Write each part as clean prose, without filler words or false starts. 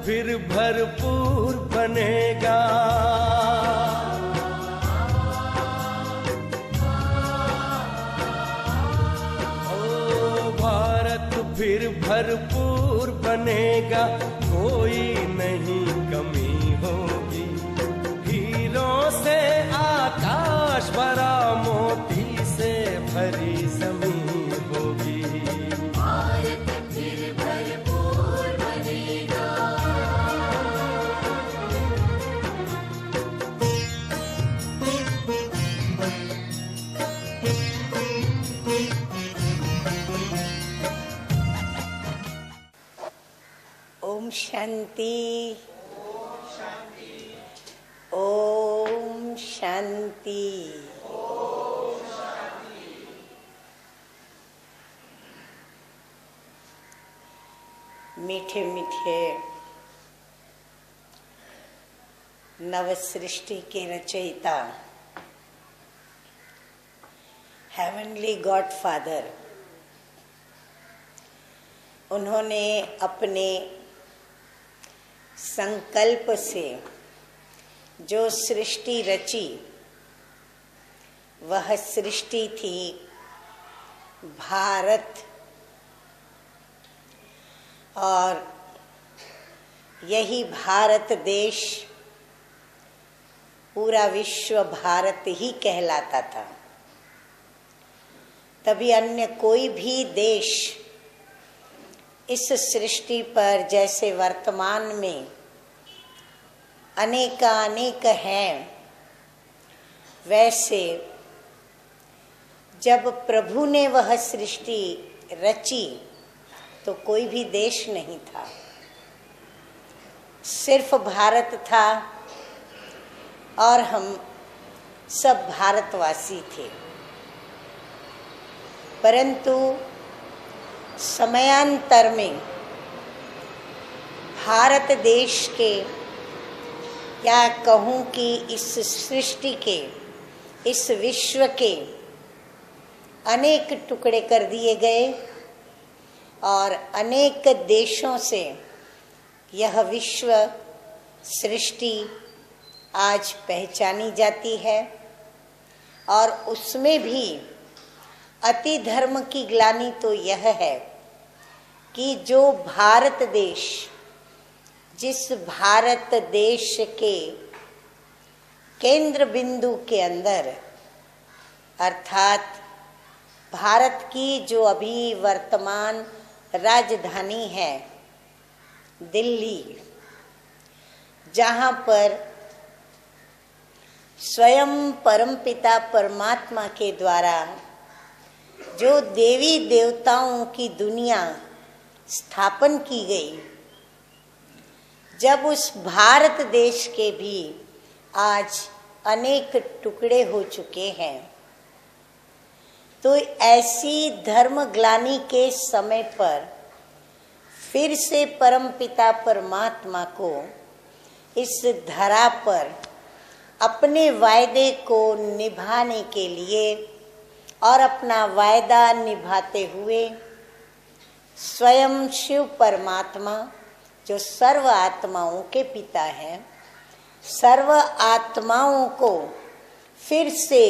फिर भरपूर बनेगा। ओ भारत फिर भरपूर बनेगा, कोई नहीं कमी होगी। हीरों से आकाश भरा, मोती से भरी जमीन होगी। भारत फिर भरपूर बनेगा। ओम शांति, ओम शांति। मीठे मीठे नव सृष्टि के रचयिता हेवनली गॉड फादर, उन्होंने अपने संकल्प से जो सृष्टि रची, वह सृष्टि थी भारत। और यही भारत देश, पूरा विश्व भारत ही कहलाता था। तभी अन्य कोई भी देश इस सृष्टि पर जैसे वर्तमान में अनेकानेक हैं, वैसे जब प्रभु ने वह सृष्टि रची तो कोई भी देश नहीं था, सिर्फ भारत था और हम सब भारतवासी थे। परंतु समयांतर में भारत देश के, या कहूँ कि इस सृष्टि के, इस विश्व के अनेक टुकड़े कर दिए गए और अनेक देशों से यह विश्व सृष्टि आज पहचानी जाती है। और उसमें भी अति धर्म की ग्लानि तो यह है कि जो भारत देश, जिस भारत देश के केंद्र बिंदु के अंदर, अर्थात भारत की जो अभी वर्तमान राजधानी है दिल्ली, जहाँ पर स्वयं परमपिता परमात्मा के द्वारा जो देवी देवताओं की दुनिया स्थापन की गई, जब उस भारत देश के भी आज अनेक टुकड़े हो चुके हैं, तो ऐसी धर्म ग्लानि के समय पर फिर से परमपिता परमात्मा को इस धरा पर अपने वायदे को निभाने के लिए और अपना वायदा निभाते हुए स्वयं शिव परमात्मा, जो सर्व आत्माओं के पिता हैं, सर्व आत्माओं को फिर से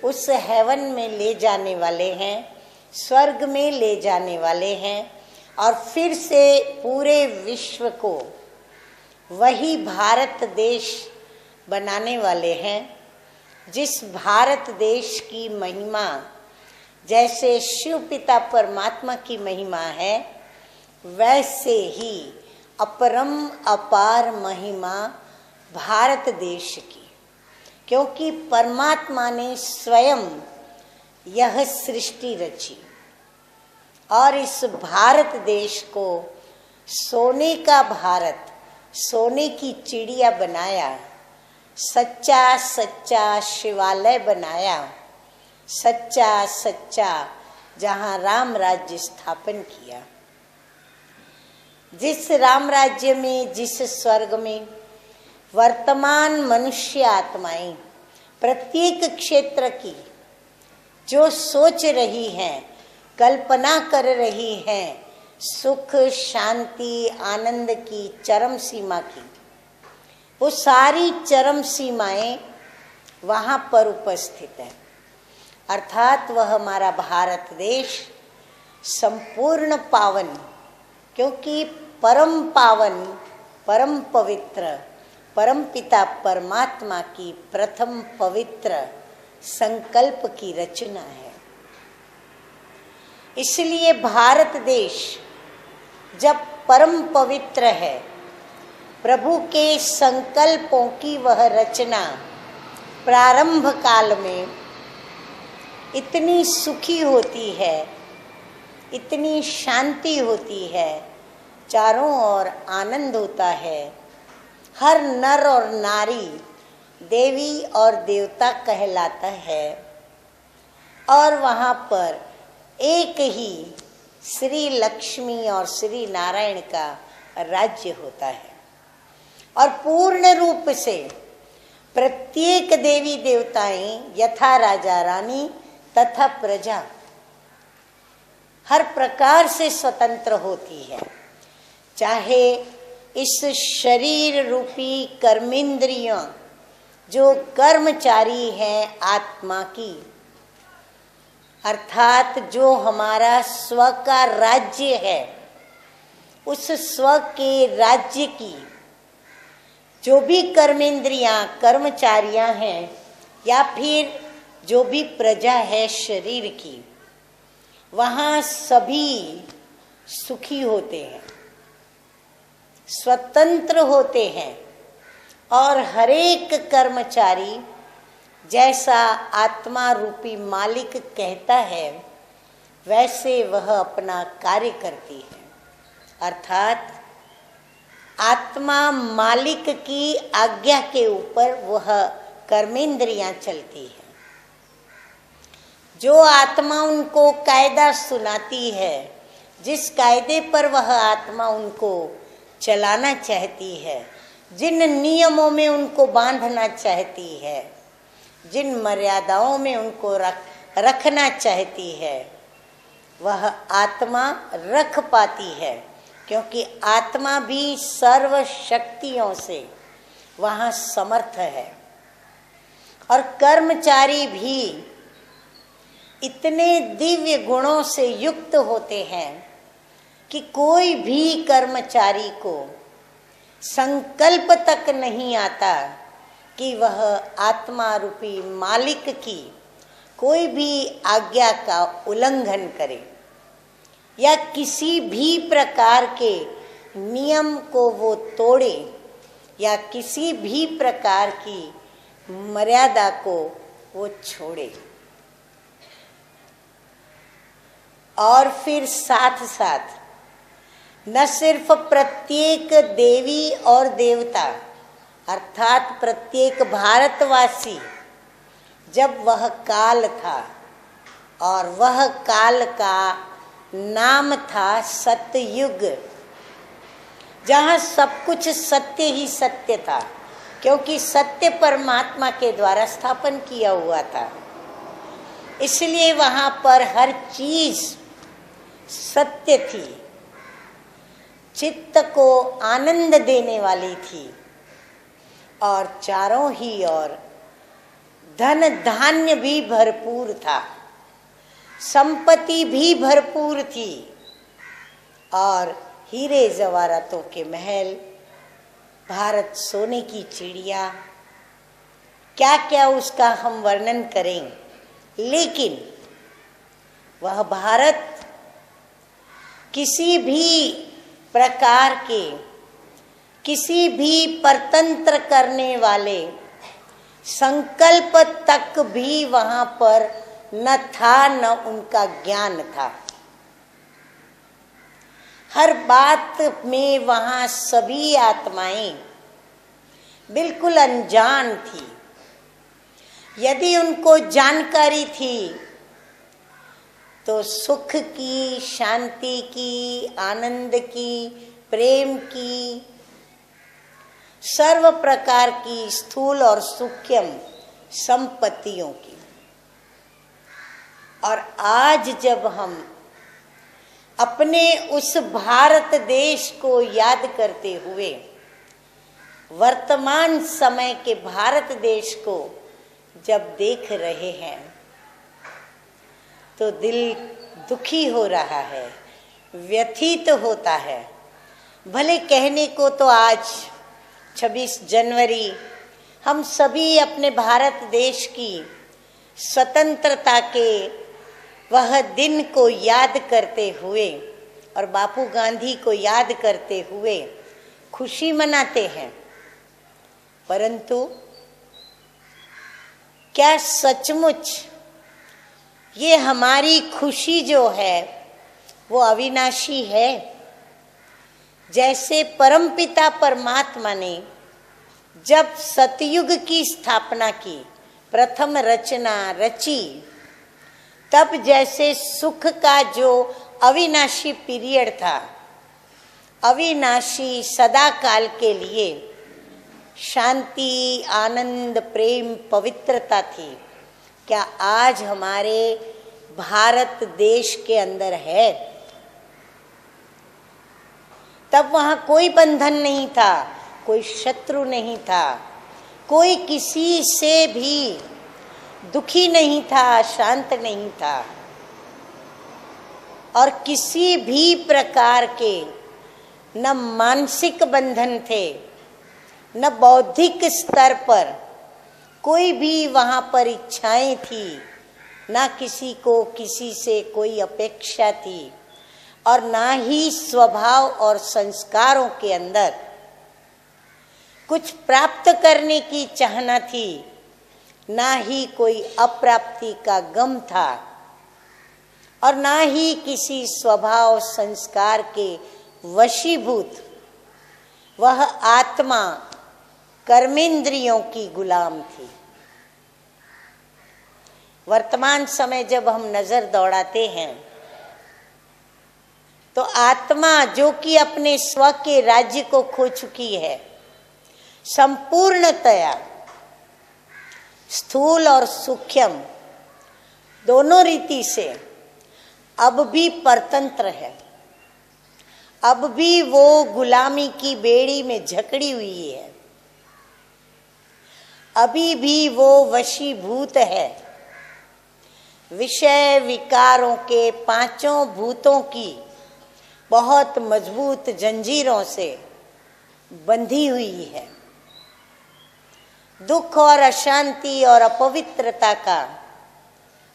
उस हेवन में ले जाने वाले हैं, स्वर्ग में ले जाने वाले हैं और फिर से पूरे विश्व को वही भारत देश बनाने वाले हैं। जिस भारत देश की महिमा जैसे शिव पिता परमात्मा की महिमा है, वैसे ही अपरम अपार महिमा भारत देश की, क्योंकि परमात्मा ने स्वयं यह सृष्टि रची और इस भारत देश को सोने का भारत, सोने की चिड़िया बनाया, सच्चा सच्चा शिवालय बनाया, सच्चा सच्चा जहाँ राम राज्य स्थापन किया। जिस राम राज्य में, जिस स्वर्ग में वर्तमान मनुष्य आत्माएं प्रत्येक क्षेत्र की जो सोच रही हैं, कल्पना कर रही हैं, सुख, शांति, आनंद की चरम सीमा की, वो सारी चरम सीमाएं वहाँ पर उपस्थित है। अर्थात वह हमारा भारत देश संपूर्ण पावन, क्योंकि परम पावन, परम पवित्र, परम पिता परमात्मा की प्रथम पवित्र संकल्प की रचना है। इसलिए भारत देश जब परम पवित्र है, प्रभु के संकल्पों की वह रचना प्रारंभ काल में इतनी सुखी होती है, इतनी शांति होती है, चारों ओर आनंद होता है, हर नर और नारी देवी और देवता कहलाता है, और वहाँ पर एक ही श्री लक्ष्मी और श्री नारायण का राज्य होता है। और पूर्ण रूप से प्रत्येक देवी देवताएं यथा राजा रानी तथा प्रजा हर प्रकार से स्वतंत्र होती है। चाहे इस शरीर रूपी कर्मेंद्रियों जो कर्मचारी हैं आत्मा की, अर्थात जो हमारा स्व का राज्य है, उस स्व के राज्य की जो भी कर्मेंद्रियां, कर्मचारियां हैं, या फिर जो भी प्रजा है शरीर की, वहाँ सभी सुखी होते हैं, स्वतंत्र होते हैं, और हरेक कर्मचारी जैसा आत्मा रूपी मालिक कहता है वैसे वह अपना कार्य करती है। अर्थात आत्मा मालिक की आज्ञा के ऊपर वह कर्मेंद्रियां चलती है। जो आत्मा उनको कायदा सुनाती है, जिस कायदे पर वह आत्मा उनको चलाना चाहती है, जिन नियमों में उनको बांधना चाहती है, जिन मर्यादाओं में उनको रखना चाहती है, वह आत्मा रख पाती है, क्योंकि आत्मा भी सर्व शक्तियों से वहाँ समर्थ है। और कर्मचारी भी इतने दिव्य गुणों से युक्त होते हैं कि कोई भी कर्मचारी को संकल्प तक नहीं आता कि वह आत्मा रूपी मालिक की कोई भी आज्ञा का उल्लंघन करे या किसी भी प्रकार के नियम को वो तोड़े या किसी भी प्रकार की मर्यादा को वो छोड़े। और फिर साथ साथ न सिर्फ प्रत्येक देवी और देवता, अर्थात प्रत्येक भारतवासी, जब वह काल था, और वह काल का नाम था सतयुग, जहाँ सब कुछ सत्य ही सत्य था, क्योंकि सत्य परमात्मा के द्वारा स्थापन किया हुआ था। इसलिए वहाँ पर हर चीज सत्य थी, चित्त को आनंद देने वाली थी, और चारों ही ओर धन धान्य भी भरपूर था, संपत्ति भी भरपूर थी, और हीरे जवाहरातों के महल, भारत सोने की चिड़िया, क्या क्या उसका हम वर्णन करें। लेकिन वह भारत किसी भी प्रकार के, किसी भी परतंत्र करने वाले संकल्प तक भी वहाँ पर न था, न उनका ज्ञान था। हर बात में वहाँ सभी आत्माएं बिल्कुल अनजान थी। यदि उनको जानकारी थी तो सुख की, शांति की, आनंद की, प्रेम की, सर्व प्रकार की स्थूल और सूक्ष्म संपत्तियों की। और आज जब हम अपने उस भारत देश को याद करते हुए वर्तमान समय के भारत देश को जब देख रहे हैं तो दिल दुखी हो रहा है, व्यथित होता है। भले कहने को तो आज 26 जनवरी हम सभी अपने भारत देश की स्वतंत्रता के वह दिन को याद करते हुए और बापू गांधी को याद करते हुए खुशी मनाते हैं, परंतु क्या सचमुच ये हमारी खुशी जो है वो अविनाशी है? जैसे परमपिता परमात्मा ने जब सतयुग की स्थापना की, प्रथम रचना रची, तब जैसे सुख का जो अविनाशी पीरियड था, अविनाशी सदा काल के लिए शांति, आनंद, प्रेम, पवित्रता थी, क्या आज हमारे भारत देश के अंदर है? तब वहां कोई बंधन नहीं था, कोई शत्रु नहीं था, कोई किसी से भी दुखी नहीं था, शांत नहीं था, और किसी भी प्रकार के न मानसिक बंधन थे, न बौद्धिक स्तर पर कोई भी वहां पर इच्छाएं थी, ना किसी को किसी से कोई अपेक्षा थी, और ना ही स्वभाव और संस्कारों के अंदर कुछ प्राप्त करने की चाहना थी, ना ही कोई अप्राप्ति का गम था, और ना ही किसी स्वभाव संस्कार के वशीभूत वह आत्मा कर्मेंद्रियों की गुलाम थी। वर्तमान समय जब हम नजर दौड़ाते हैं तो आत्मा जो कि अपने स्व के राज्य को खो चुकी है, संपूर्णतया स्थूल और सूक्ष्म दोनों रीति से अब भी परतंत्र है, अब भी वो गुलामी की बेड़ी में जकड़ी हुई है, अभी भी वो वशीभूत है, विषय विकारों के पांचों भूतों की बहुत मजबूत जंजीरों से बंधी हुई है। दुख और अशांति और अपवित्रता का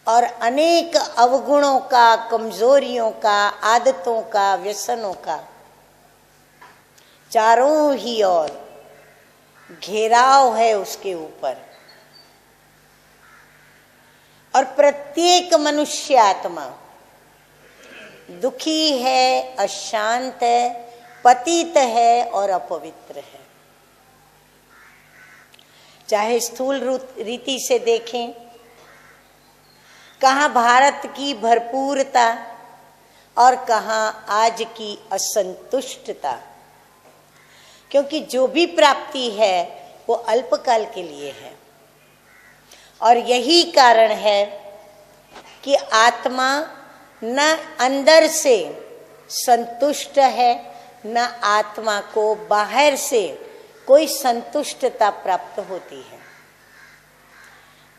और अनेक अवगुणों का, कमजोरियों का, आदतों का, व्यसनों का चारों ही ओर घेराव है उसके ऊपर, और प्रत्येक मनुष्य आत्मा दुखी है, अशांत है, पतित है और अपवित्र है। चाहे स्थूल रीति से देखें, कहाँ भारत की भरपूरता और कहाँ आज की असंतुष्टता, क्योंकि जो भी प्राप्ति है वो अल्पकाल के लिए है, और यही कारण है कि आत्मा न अंदर से संतुष्ट है, न आत्मा को बाहर से कोई संतुष्टता प्राप्त होती है।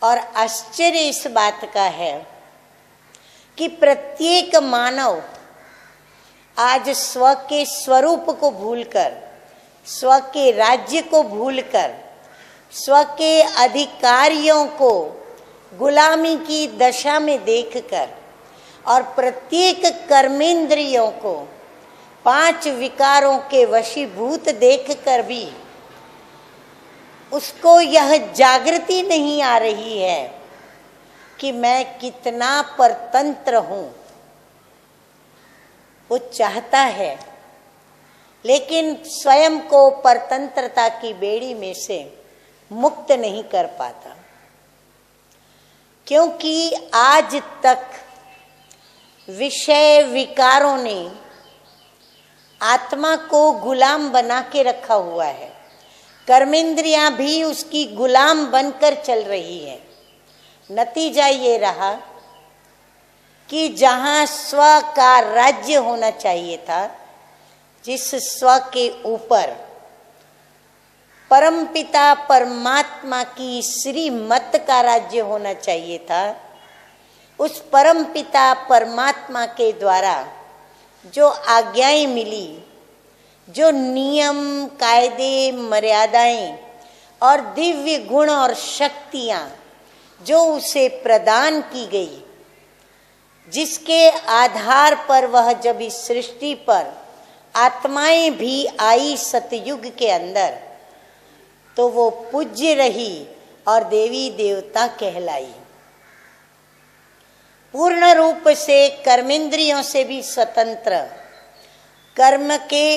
और आश्चर्य इस बात का है कि प्रत्येक मानव आज स्व के स्वरूप को भूलकर, स्व के राज्य को भूलकर, स्व के अधिकारियों को गुलामी की दशा में देखकर और प्रत्येक कर्मेंद्रियों को पांच विकारों के वशीभूत देखकर भी उसको यह जागृति नहीं आ रही है कि मैं कितना परतंत्र हूं। वो चाहता है लेकिन स्वयं को परतंत्रता की बेड़ी में से मुक्त नहीं कर पाता, क्योंकि आज तक विषय विकारों ने आत्मा को गुलाम बना के रखा हुआ है। कर्मेंद्रियां भी उसकी गुलाम बनकर चल रही है। नतीजा ये रहा कि जहाँ स्व का राज्य होना चाहिए था, जिस स्व के ऊपर परमपिता परमात्मा की श्रीमत का राज्य होना चाहिए था, उस परमपिता परमात्मा के द्वारा जो आज्ञाएं मिली, जो नियम कायदे मर्यादाएं और दिव्य गुण और शक्तियां जो उसे प्रदान की गई, जिसके आधार पर वह जब इस सृष्टि पर आत्माएं भी आई सतयुग के अंदर, तो वो पूज्य रही और देवी देवता कहलाई। पूर्ण रूप से कर्मेंद्रियों से भी स्वतंत्र, कर्म के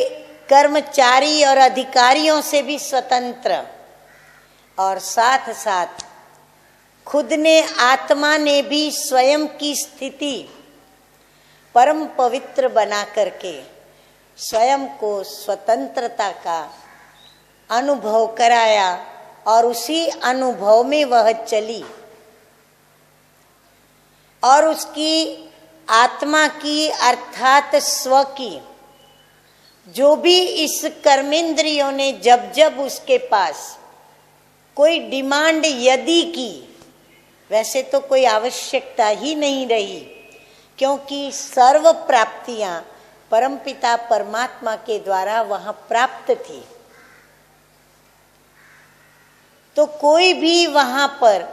कर्मचारी और अधिकारियों से भी स्वतंत्र, और साथ साथ खुद ने आत्मा ने भी स्वयं की स्थिति परम पवित्र बना करके स्वयं को स्वतंत्रता का अनुभव कराया, और उसी अनुभव में वह चली, और उसकी आत्मा की अर्थात स्व की जो भी इस कर्मेंद्रियों ने जब जब उसके पास कोई डिमांड यदि की, वैसे तो कोई आवश्यकता ही नहीं रही, क्योंकि सर्व प्राप्तियां परमपिता परमात्मा के द्वारा वहां प्राप्त थी, तो कोई भी वहां पर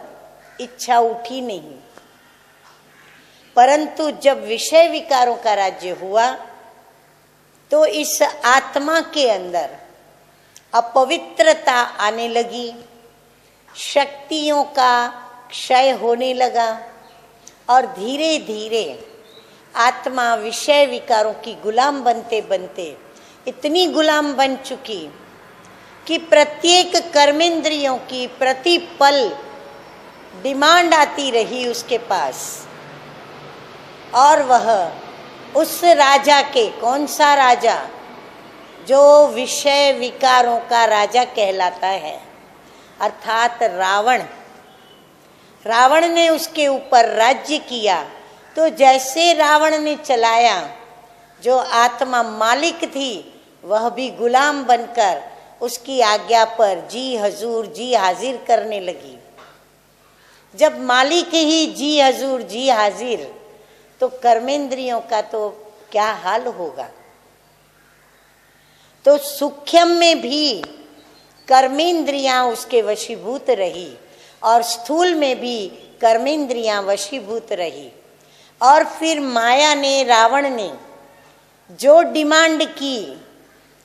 इच्छा उठी नहीं। परंतु जब विषय विकारों का राज्य हुआ, तो इस आत्मा के अंदर अपवित्रता आने लगी, शक्तियों का क्षय होने लगा, और धीरे धीरे आत्मा विषय विकारों की गुलाम बनते बनते इतनी गुलाम बन चुकी कि प्रत्येक कर्मेंद्रियों की प्रतिपल डिमांड आती रही उसके पास, और वह उस राजा के, कौन सा राजा, जो विषय विकारों का राजा कहलाता है, अर्थात रावण। रावण ने उसके ऊपर राज्य किया, तो जैसे रावण ने चलाया, जो आत्मा मालिक थी वह भी गुलाम बनकर उसकी आज्ञा पर जी हजूर जी हाजिर करने लगी। जब मालिक ही जी हजूर जी हाजिर, तो कर्मेंद्रियों का तो क्या हाल होगा। तो सूक्ष्म में भी कर्मेंद्रियां उसके वशीभूत रही, और स्थूल में भी कर्मेंद्रियां वशीभूत रही। और फिर माया ने, रावण ने जो डिमांड की,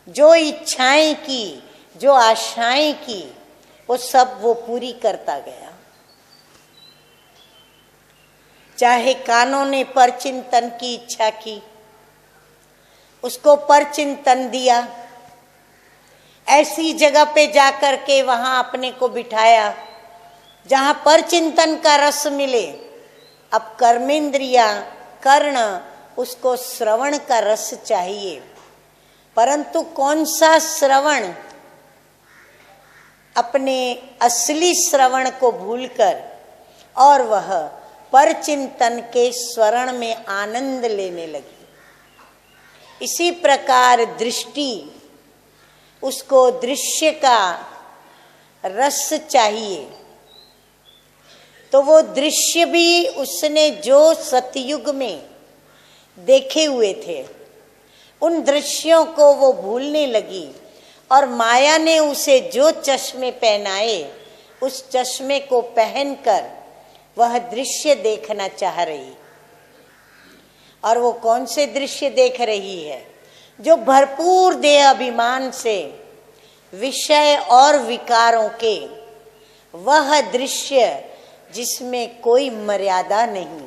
जो इच्छाएं की, जो आशाएं की, वो सब वो पूरी करता गया। चाहे कानों ने परचिंतन की इच्छा की, उसको परचिंतन दिया, ऐसी जगह पे जाकर के वहां अपने को बिठाया जहां परचिंतन का रस मिले। अब कर्मेंद्रियां, कर्ण, उसको श्रवण का रस चाहिए, परंतु कौन सा श्रवण, अपने असली श्रवण को भूलकर, और वह परचिंतन के स्वरण में आनंद लेने लगी। इसी प्रकार दृष्टि, उसको दृश्य का रस चाहिए, तो वो दृश्य भी उसने जो सतयुग में देखे हुए थे, उन दृश्यों को वो भूलने लगी, और माया ने उसे जो चश्मे पहनाए, उस चश्मे को पहनकर वह दृश्य देखना चाह रही। और वो कौन से दृश्य देख रही है? जो भरपूर देह अभिमान से विषय और विकारों के, वह दृश्य जिसमें कोई मर्यादा नहीं,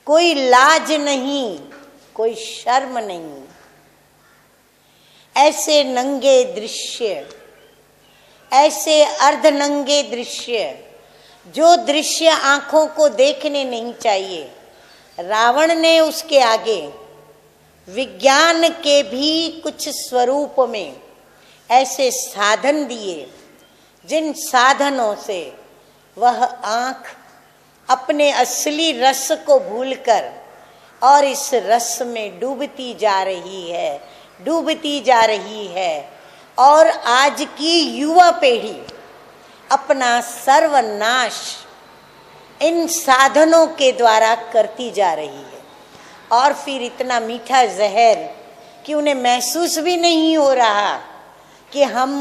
कोई लाज नहीं, कोई शर्म नहीं। ऐसे नंगे दृश्य, ऐसे अर्धनंगे दृश्य, जो दृश्य आंखों को देखने नहीं चाहिए, रावण ने उसके आगे विज्ञान के भी कुछ स्वरूप में ऐसे साधन दिए, जिन साधनों से वह आंख अपने असली रस को भूलकर और इस रस में डूबती जा रही है, डूबती जा रही है। और आज की युवा पीढ़ी अपना सर्वनाश इन साधनों के द्वारा करती जा रही है, और फिर इतना मीठा जहर कि उन्हें महसूस भी नहीं हो रहा कि हम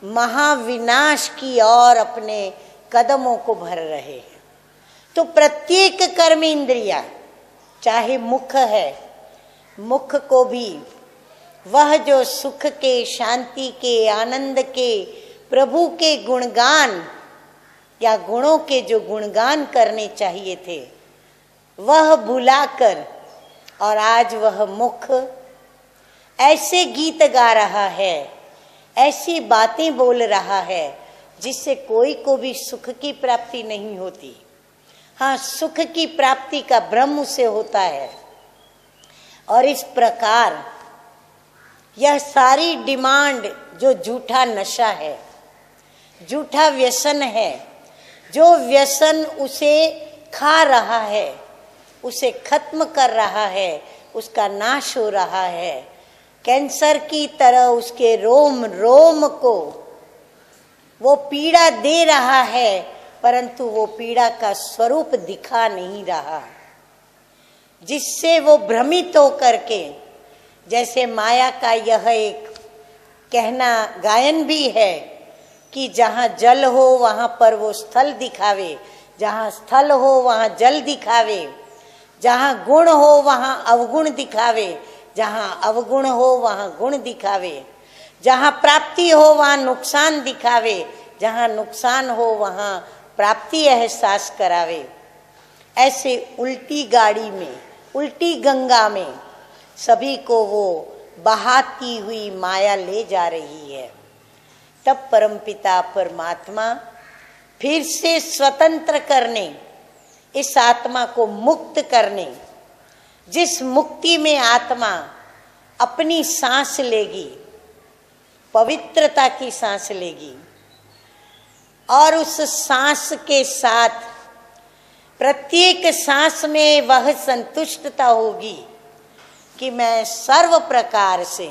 महाविनाश की ओर अपने कदमों को भर रहे हैं। तो प्रत्येक कर्म इंद्रिया, चाहे मुख है, मुख को भी वह जो सुख के, शांति के, आनंद के, प्रभु के गुणगान या गुणों के जो गुणगान करने चाहिए थे वह भुलाकर, और आज वह मुख ऐसे गीत गा रहा है, ऐसी बातें बोल रहा है जिससे कोई को भी सुख की प्राप्ति नहीं होती। हाँ, सुख की प्राप्ति का भ्रम उसे होता है। और इस प्रकार यह सारी डिमांड जो झूठा नशा है, झूठा व्यसन है, जो व्यसन उसे खा रहा है, उसे खत्म कर रहा है, उसका नाश हो रहा है, कैंसर की तरह उसके रोम रोम को वो पीड़ा दे रहा है, परंतु वो पीड़ा का स्वरूप दिखा नहीं रहा, जिससे वो भ्रमित होकर के, जैसे माया का यह एक कहना गायन भी है कि जहाँ जल हो वहाँ पर वो स्थल दिखावे, जहाँ स्थल हो वहाँ जल दिखावे, जहाँ गुण हो वहाँ अवगुण दिखावे, जहाँ अवगुण हो वहाँ गुण दिखावे, जहाँ प्राप्ति हो वहाँ नुकसान दिखावे, जहाँ नुकसान हो वहाँ प्राप्ति एहसास करावे। ऐसे उल्टी गाड़ी में, उल्टी गंगा में सभी को वो बहाती हुई माया ले जा रही है। तब परमपिता परमात्मा फिर से स्वतंत्र करने, इस आत्मा को मुक्त करने, जिस मुक्ति में आत्मा अपनी सांस लेगी, पवित्रता की सांस लेगी, और उस सांस के साथ प्रत्येक सांस में वह संतुष्टता होगी कि मैं सर्व प्रकार से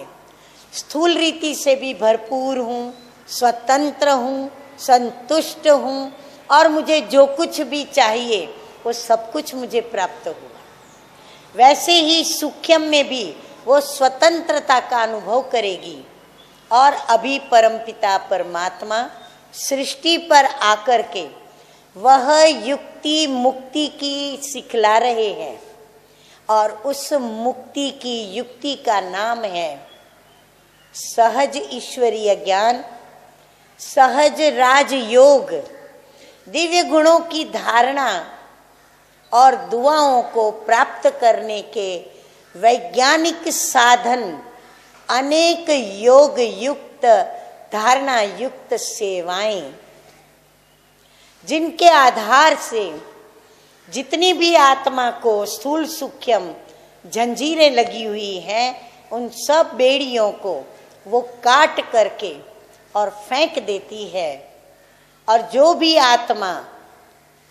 स्थूल रीति से भी भरपूर हूँ, स्वतंत्र हूँ, संतुष्ट हूँ, और मुझे जो कुछ भी चाहिए वो सब कुछ मुझे प्राप्त हुआ। वैसे ही सूक्ष्म में भी वो स्वतंत्रता का अनुभव करेगी। और अभी परमपिता परमात्मा सृष्टि पर आकर के वह युक्ति मुक्ति की सिखला रहे हैं, और उस मुक्ति की युक्ति का नाम है सहज ईश्वरीय ज्ञान, सहज राजयोग, दिव्य गुणों की धारणा और दुआओं को प्राप्त करने के वैज्ञानिक साधन, अनेक योग युक्त, धारणा युक्त सेवाएं, जिनके आधार से जितनी भी आत्मा को स्थूल सूक्ष्म जंजीरें लगी हुई हैं, उन सब बेड़ियों को वो काट करके और फेंक देती है। और जो भी आत्मा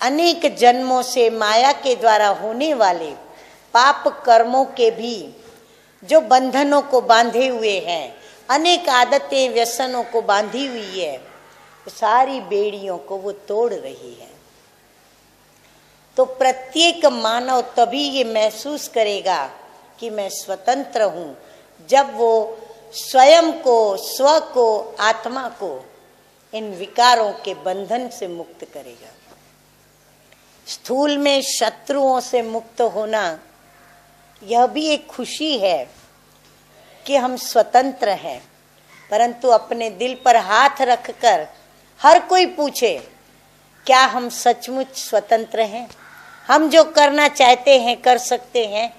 अनेक जन्मों से माया के द्वारा होने वाले पाप कर्मों के भी जो बंधनों को बांधे हुए हैं, अनेक आदतें व्यसनों को बांधी हुई है, सारी बेड़ियों को वो तोड़ रही है। तो प्रत्येक मानव तभी ये महसूस करेगा कि मैं स्वतंत्र हूँ, जब वो स्वयं को, स्व को, आत्मा को इन विकारों के बंधन से मुक्त करेगा। स्थूल में शत्रुओं से मुक्त होना यह भी एक खुशी है कि हम स्वतंत्र हैं, परंतु अपने दिल पर हाथ रखकर हर कोई पूछे, क्या हम सचमुच स्वतंत्र हैं? हम जो करना चाहते हैं कर सकते हैं?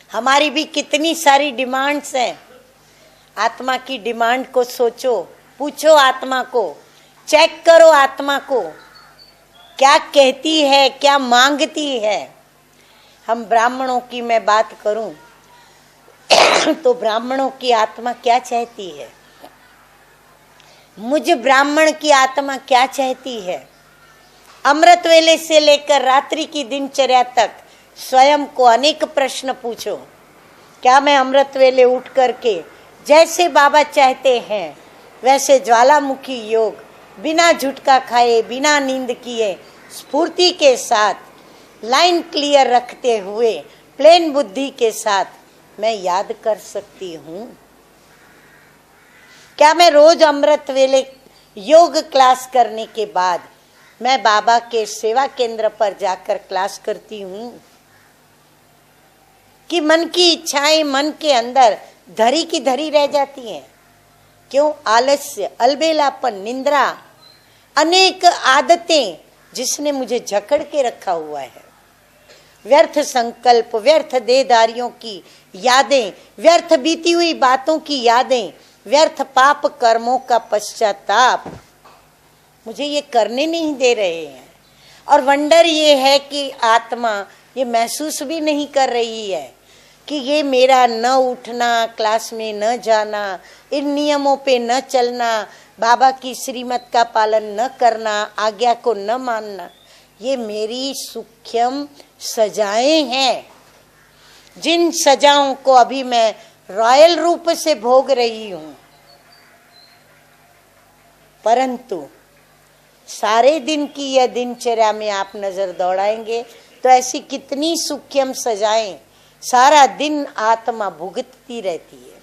हमारी भी कितनी सारी डिमांड्स हैं। आत्मा की डिमांड को सोचो, पूछो आत्मा को, चेक करो आत्मा को, क्या कहती है, क्या मांगती है। हम ब्राह्मणों की मैं बात करूं तो ब्राह्मणों की आत्मा क्या चाहती है, मुझ ब्राह्मण की आत्मा क्या चाहती है, अमृत वेले से लेकर रात्रि की दिनचर्या तक स्वयं को अनेक प्रश्न पूछो। क्या मैं अमृत वेले उठ करके जैसे बाबा चाहते हैं वैसे ज्वालामुखी योग, बिना झुटका खाए, बिना नींद किए, स्फूर्ति के साथ, लाइन क्लियर रखते हुए, प्लेन बुद्धि के साथ मैं याद कर सकती हूँ? क्या मैं रोज अमृत वेले योग क्लास करने के बाद मैं बाबा के सेवा केंद्र पर जाकर क्लास करती हूँ? कि मन की इच्छाएं मन के अंदर धरी की धरी रह जाती हैं? क्यों? आलस्य, अलबेलापन, निंद्रा, अनेक आदतें जिसने मुझे जकड़ के रखा हुआ है। व्यर्थ संकल्प, व्यर्थ देहधारियों की यादें, व्यर्थ बीती हुई बातों की यादें, व्यर्थ पाप कर्मों का पश्चाताप मुझे ये करने नहीं दे रहे हैं। और वंडर ये है कि आत्मा ये महसूस भी नहीं कर रही है कि ये मेरा न उठना, क्लास में न जाना, इन नियमों पे न चलना, बाबा की श्रीमत का पालन न करना, आज्ञा को न मानना, ये मेरी सूक्ष्म सजाएं हैं, जिन सजाओं को अभी मैं रॉयल रूप से भोग रही हूं। परंतु सारे दिन की यह दिनचर्या में आप नजर दौड़ाएंगे तो ऐसी कितनी सूक्ष्म सजाएं सारा दिन आत्मा भुगतती रहती है,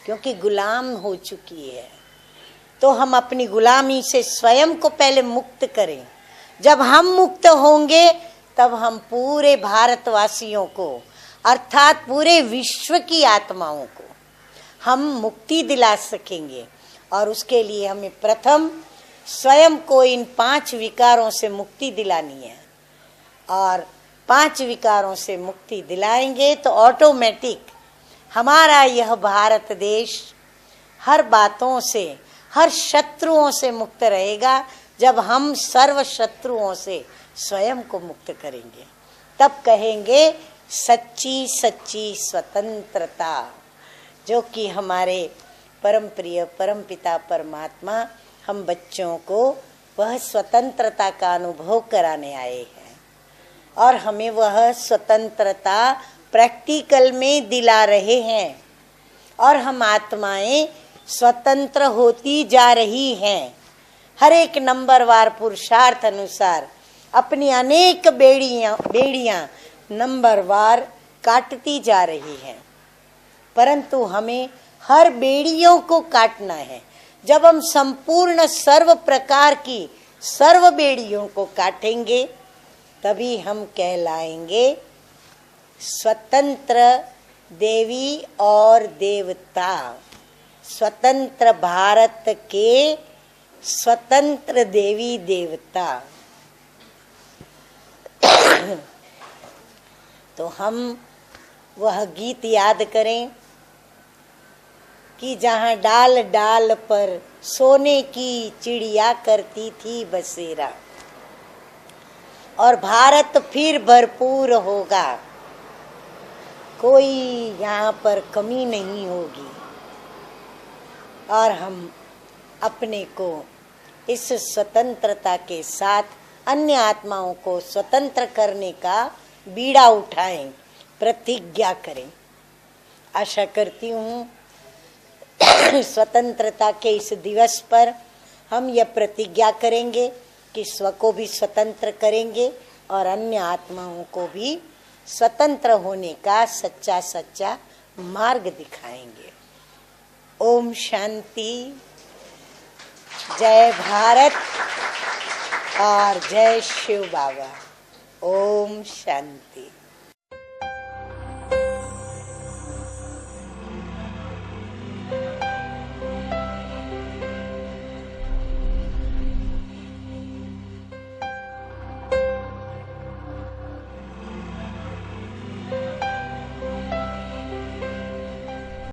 क्योंकि गुलाम हो चुकी है। तो हम अपनी गुलामी से स्वयं को पहले मुक्त करें। जब हम मुक्त होंगे तब हम पूरे भारतवासियों को अर्थात पूरे विश्व की आत्माओं को हम मुक्ति दिला सकेंगे। और उसके लिए हमें प्रथम स्वयं को इन 5 विकारों से मुक्ति दिलानी है। और 5 विकारों से मुक्ति दिलाएंगे तो ऑटोमेटिक हमारा यह भारत देश हर बातों से, हर शत्रुओं से मुक्त रहेगा। जब हम सर्व शत्रुओं से स्वयं को मुक्त करेंगे तब कहेंगे सच्ची सच्ची स्वतंत्रता, जो कि हमारे परम प्रिय परम पिता परमात्मा हम बच्चों को वह स्वतंत्रता का अनुभव कराने आए हैं। और हमें वह स्वतंत्रता प्रैक्टिकल में दिला रहे हैं। और हम आत्माएं स्वतंत्र होती जा रही हैं। हर एक नंबरवार पुरुषार्थ अनुसार अपनी अनेक बेड़ियां नंबरवार काटती जा रही हैं। परंतु हमें हर बेड़ियों को काटना है। जब हम संपूर्ण सर्व प्रकार की सर्व बेड़ियों को काटेंगे तभी हम कहलाएंगे स्वतंत्र देवी और देवता, स्वतंत्र भारत के स्वतंत्र देवी देवता। तो हम वह गीत याद करें कि जहाँ डाल डाल पर सोने की चिड़िया करती थी बसेरा, और भारत फिर भरपूर होगा, कोई यहाँ पर कमी नहीं होगी। और हम अपने को इस स्वतंत्रता के साथ अन्य आत्माओं को स्वतंत्र करने का बीड़ा उठाएं, प्रतिज्ञा करें। आशा करती हूँ स्वतंत्रता के इस दिवस पर हम यह प्रतिज्ञा करेंगे कि स्व को भी स्वतंत्र करेंगे और अन्य आत्माओं को भी स्वतंत्र होने का सच्चा सच्चा मार्ग दिखाएंगे। ओम शांति। जय भारत और जय शिव बाबा। ओम शांति।